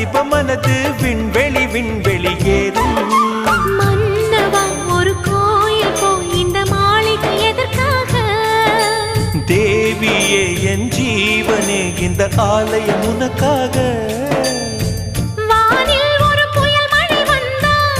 வாலிப மனது விண்வெளி விண்வெளி ஏறும். மன்னவா ஒரு கோயில் போய் இந்த மாளிகை எதற்காக? தேவியே என் ஜீவனே இந்த ஆலயம் உனக்காக.